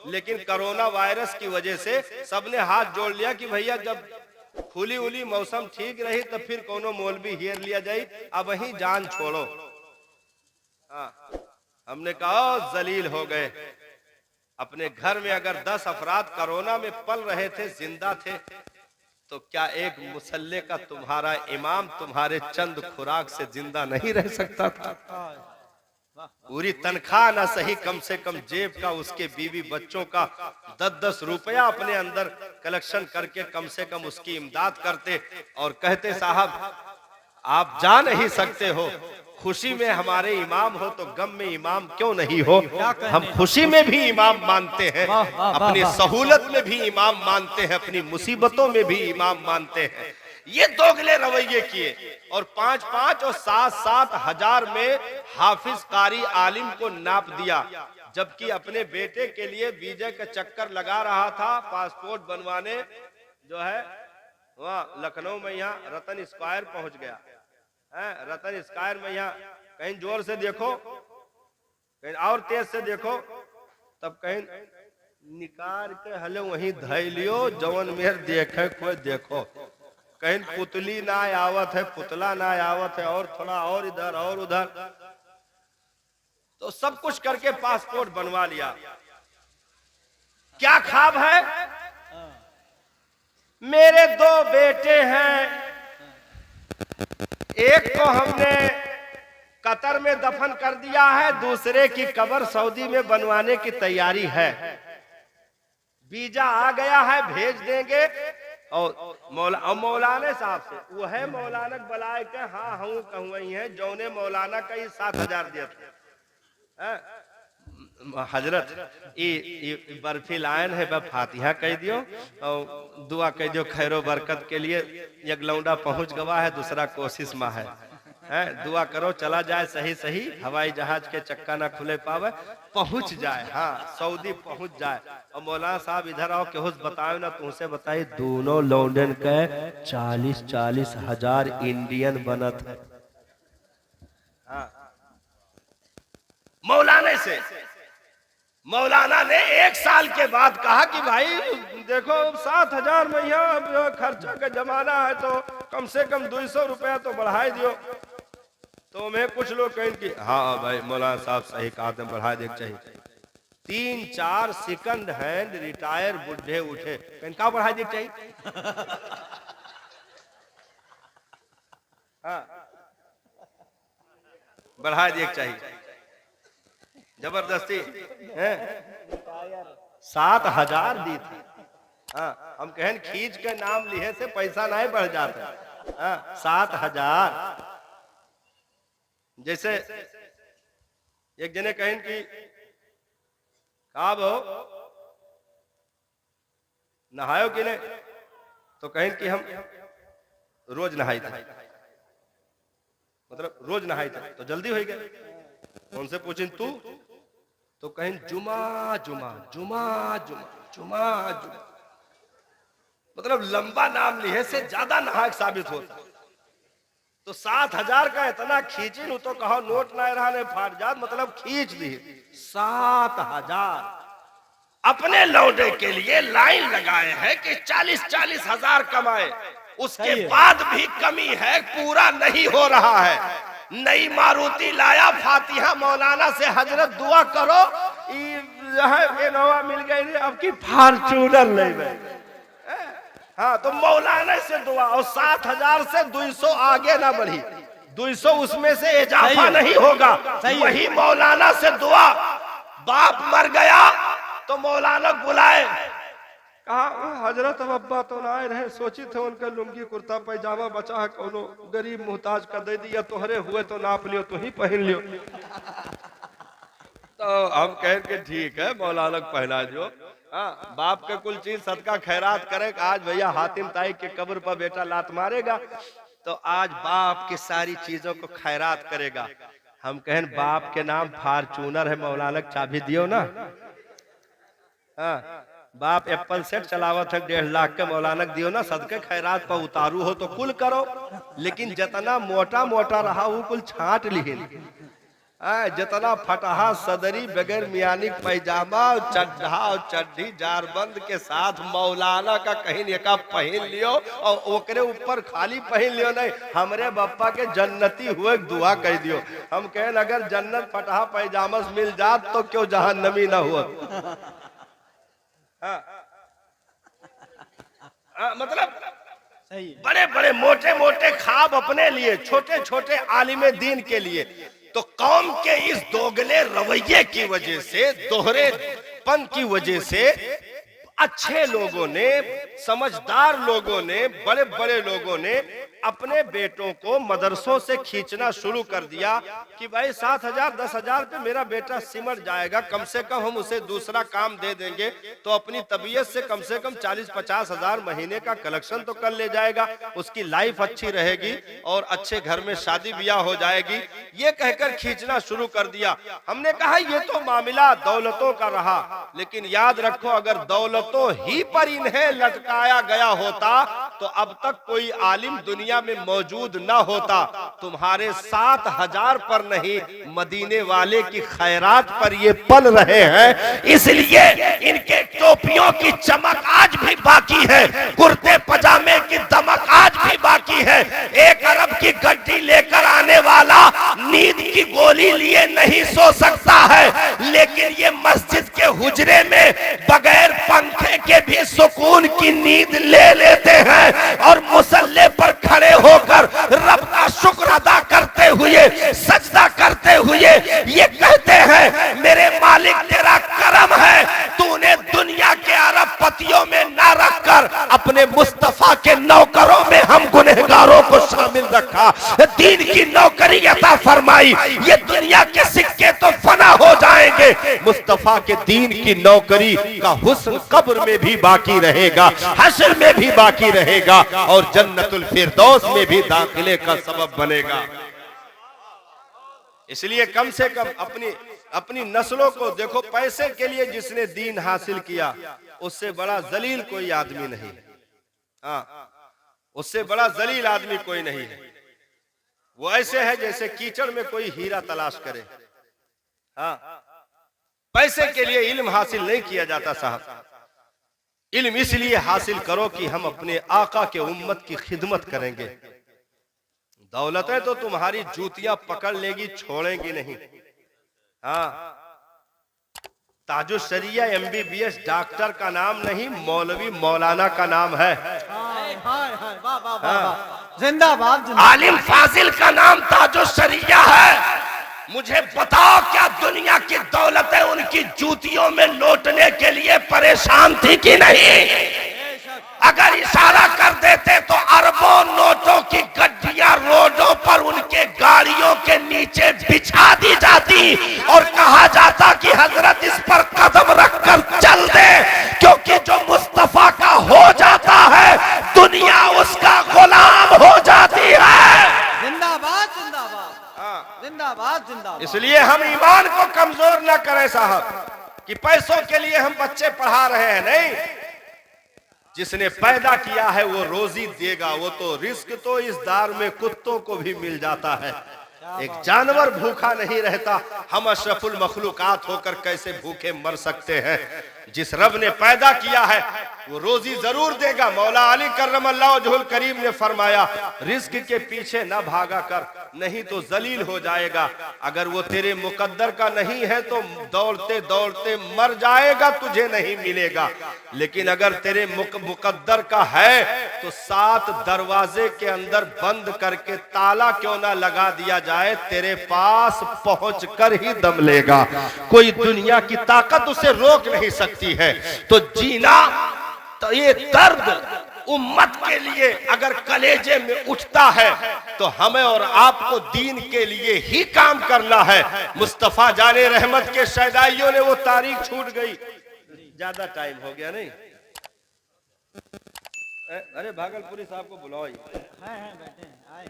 लेकिन corona virus की वजह से सबने हाथ जोड़ लिया कि भैया जब खुली उली मौसम ठीक रही तो फिर कोनो मौलवी हेर लिया जाए, अब वही जान छोड़ो। हाँ, हमने कहा जलील हो गए। अपने घर में अगर 10 अफराद कोरोना में पल रहे थे, जिंदा थे, तो क्या एक मुसल्ले का तुम्हारा इमाम तुम्हारे चंद खुराक से जिंदा नहीं रह सकता था? पूरी तनख्वाह ना सही, कम से कम जेब का उसके बीवी बच्चों का 10-10 रुपया अपने अंदर कलेक्शन करके कम से कम उसकी इमदाद करते और कहते साहब आप जा नहीं सकते हो, खुशी में हमारे इमाम हो तो गम में इमाम क्यों नहीं हो। हम खुशी में भी इमाम मानते हैं, अपनी सहूलत में भी इमाम मानते हैं, अपनी मुसीबतों में भी इमाम मानते हैं। ये दोगले रवैये किए और 5-5 और 7-7 हजार में हाफिज कारी आलिम को नाप दिया, जबकि अपने बेटे के लिए वीजा का चक्कर लगा रहा था, पासपोर्ट बनवाने जो है वहाँ लखनऊ में, यहाँ रतन स्क्वायर पहुंच गया है। रतन स्क्वायर में यहाँ कहीं जोर से देखो, कहीं और तेज से देखो, तब कहीं निकार के हले वहीं धैलियो जवन मेर देखे कोई देखो, कहीं पुतली ना आवत है, पुतला ना आवत है, और थोड़ा और इधर और उधर, तो सब कुछ करके पासपोर्ट बनवा लिया। क्या ख्वाब है? मेरे 2 बेटे हैं, एक को हमने कतर में दफन कर दिया है, दूसरे की कब्र सऊदी में बनवाने की तैयारी है। वीजा आ गया है, भेज देंगे। और मौलाना साहब से वो है मौलाना बलाए के, हाँ हूँ कहूँ है, जौने मौलाना का 7,000 दिया था हजरत, ये बर्फी लायन है, फातिहा कह दियो और दुआ कह दियो खैरो बरकत के लिए। एक लौंडा पहुंच गवा है, दूसरा कोशिश में है, दुआ करो चला जाए सही सही, हवाई जहाज के चक्का ना खुले पावे, पहुंच जाए, हाँ सऊदी पहुंच जाए। और मौलाना साहब इधर आओ, केहुस बताओ ना, तुमसे बताइए दोनों लौंडन के 40-40 हजार इंडियन बनत है। हाँ, मौलाना से मौलाना ने 1 साल के बाद कहा कि भाई देखो 7,000 में यहाँ खर्चा का जमाना है, तो कम से कम 200 रुपया तो बढ़ाई दियो। तो मैं कुछ लोग कहें कि हाँ भाई मौलाना साहब सही कहा, बढ़ा देना चाहिए। 3-4 सेकंड हैंड रिटायर बुढ़े उठे, कहा बढ़ा देना चाहिए। हाँ, बढ़ा देना चाहिए जबरदस्ती है। 7,000 दी थी। हाँ, हम कहें खींच के नाम लिए से पैसा नहीं बढ़ जाता। हाँ, 7,000। जैसे एक जने कहें कि कहा हो नहायो कि नहीं, तो कहें कि हम रोज नहाई थे, मतलब रोज नहाई थे, तो जल्दी हो गया। उनसे पूछें तू, तो कहें जुमा जुमा जुमा जुमा जुमा जुमा, मतलब लंबा नाम लिए से ज्यादा नाहक साबित होता। तो 7,000 का इतना खींची, तो कहो नोट ना रहा ने फाट जात, मतलब खींच दी 7,000। अपने लौटे के लिए लाइन लगाए हैं कि 40-40 हजार कमाए, उसके बाद भी कमी है, पूरा नहीं हो रहा है। नई मारुति लाया, फातिहा मौलाना से हजरत दुआ करो इनोवा मिल गई, अब की फॉर्च्यूनर ले गए। हाँ, तो मौलाना से दुआ, और 7,000 से 200 आगे ना बढ़ी, 200 उसमें से इजाफा नहीं होगा। वही मौलाना से दुआ, बाप मर गया तो मौलाना बुलाए, कहा हजरत अब अब्बा तो ना आए रहे, सोची थे उनका लुंगी कुर्ता पैजामा बचा है, कोनो गरीब मुहताज का दे दिया, तोहरे हुए तो नाप लियो, तो ही पहन लियो। तो हम कहें कि ठीक है मौलाना पहना जो। हाँ, बाप के कुल चीज सदका खैरात करे। आज भैया हातिम ताई के कब्र पर बेटा लात मारेगा, तो आज बाप की सारी चीजों को खैरात करेगा। हम कहें बाप के नाम फॉर्च्यूनर है, मौलाना चाबी दियो ना। हाँ, बाप एप्पल सेट चलावत है 1.5 लाख के, मौलाना दियो ना, सदके खैरात पर उतारू हो तो कुल करो, लेकिन जितना मोटा मोटा रहा वो कुल छांट लिहिन। जितना फटहा सदरी बगैर मियानी पैजामा चड्ढा और चड्ढी जारबंद के साथ मौलाना का कहीं निका पहन लियो और ओकरे ऊपर खाली पहन लियो नहीं, हमरे बप्पा के जन्नती हुए दुआ कह दियो। हम कहें अगर जन्नत फटहा पैजामा से मिल जात तो क्यों जहन्नमी ना हुआ। मतलब बड़े बड़े मोटे मोटे ख्वाब अपने लिए, छोटे छोटे आलिमे दीन के लिए। तो कौम के इस दोगले रवैये की वजह से, दोहरेपन की वजह से अच्छे लोगों ने, समझदार लोगों ने, बड़े बड़े लोगों ने अपने बेटों को मदरसों से खींचना शुरू कर दिया कि भाई 7,000 10,000 पे मेरा बेटा सिमट जाएगा, कम से कम हम उसे दूसरा काम दे देंगे तो अपनी तबीयत से कम 40-50 हजार महीने का कलेक्शन तो कर ले जाएगा, उसकी लाइफ अच्छी रहेगी और अच्छे घर में शादी ब्याह हो जाएगी। ये कहकर खींचना शुरू कर दिया। हमने कहा ये तो मामला दौलतों का रहा, लेकिन याद रखो अगर दौलतों ही पर इन्हें लटकाया गया होता तो अब तक कोई आलिम दुनिया में मौजूद न होता। तुम्हारे 7,000 पर नहीं, मदीने वाले की खैरात पर ये पल रहे हैं, इसलिए इनके टोपियों की चमक आज भी बाकी है, कुर्ते पजामे की दमक आज भी बाकी है। 1 अरब की गड्डी लेकर आने वाला नींद की गोली लिए नहीं सो सकता है, लेकिन ये मस्जिद के हुजरे में बगैर पंखे के भी सुकून की नींद ले लेते हैं और मुसल्ले पर खड़े होकर रब का शुक्र अदा करते हुए, सजदा करते हुए ये कहते हैं मेरे मालिक तेरा करम है, तूने दुनिया के अरबपतियों में ना रखकर अपने मुस्तफा के नौकरों में हम गुनहगारों को शामिल रखा, दीन की नौकरी अता फरमाई। ये दुनिया के सिक्के तो फना हो जाएंगे, मुस्तफा के दीन की नौकरी का हुस्न कब्र में भी बाकी रहेगा, हश्र में भी बाकी रहेगा और जन्नतुल फिरदौस में भी दाखिले का सबब बनेगा। इसलिए कम से कम अपनी नस्लों को देखो, पैसे के लिए जिसने दीन हासिल किया उससे बड़ा जलील कोई आदमी नहीं। हाँ, उससे बड़ा जलील आदमी कोई नहीं है। वो ऐसे है जैसे कीचड़ में कोई हीरा तलाश करे। हाँ, पैसे के लिए इल्म हासिल नहीं किया जाता साहब। इल्म इसलिए हासिल करो कि हम अपने आका के उम्मत की खिदमत करेंगे। दौलतें तो तुम्हारी जूतियां पकड़ लेगी, छोड़ेंगी नहीं। हाँ, ताजुश शरिया MBBS डॉक्टर का नाम नहीं, मौलवी मौलाना का नाम है। जिंदाबाद। आलिम फाजिल का नाम ताजुश शरिया है। मुझे बताओ क्या दुनिया की दौलतें उनकी जूतियों में लौटने के लिए परेशान थी कि नहीं? अगर इशारा कर देते तो अरबों नोटों की गड्डियां रोडों पर उनके गाड़ियों के नीचे बिछा दी जाती और कहा जाता कि हजरत इस पर कदम रखकर चल दे, क्योंकि जो मुस्तफा का हो जाता है दुनिया उसका गुलाम हो जाती है। जिंदाबाद जिंदाबाद जिंदाबाद जिंदाबाद। इसलिए हम ईमान को कमजोर न करें साहब कि पैसों के लिए हम बच्चे पढ़ा रहे हैं। नहीं, जिसने पैदा किया है वो रोजी देगा। वो तो रिस्क तो इस दार में कुत्तों को भी मिल जाता है, एक जानवर भूखा नहीं रहता। हम अशरफुल मखलूकात होकर कैसे भूखे मर सकते हैं? जिस रब ने पैदा किया है वो रोजी जरूर देगा। मौला अली कर्रमल्लाहु वजहुल करीम ने फरमाया, रिस्क के पीछे न भागा कर, नहीं तो जलील हो जाएगा। अगर वो तेरे मुकद्दर का नहीं है तो दौड़ते दौड़ते मर जाएगा, तुझे नहीं मिलेगा। लेकिन अगर तेरे मुकद्दर का है तो 7 दरवाजे के अंदर बंद करके ताला क्यों ना लगा दिया जाए, तेरे पास पहुंच कर ही दम लेगा। कोई दुनिया की ताकत उसे रोक नहीं सकती है। तो जीना, तो ये दर्द उम्मत के लिए अगर कलेजे में उठता है तो हमें और आपको दीन के लिए ही काम करना है। मुस्तफा जाने रहमत के शहदाइयों ने वो तारीख छूट गई। ज्यादा टाइम हो गया नहीं? अरे भागलपुरी साहब को बुलाओ। बैठे हैं, आए।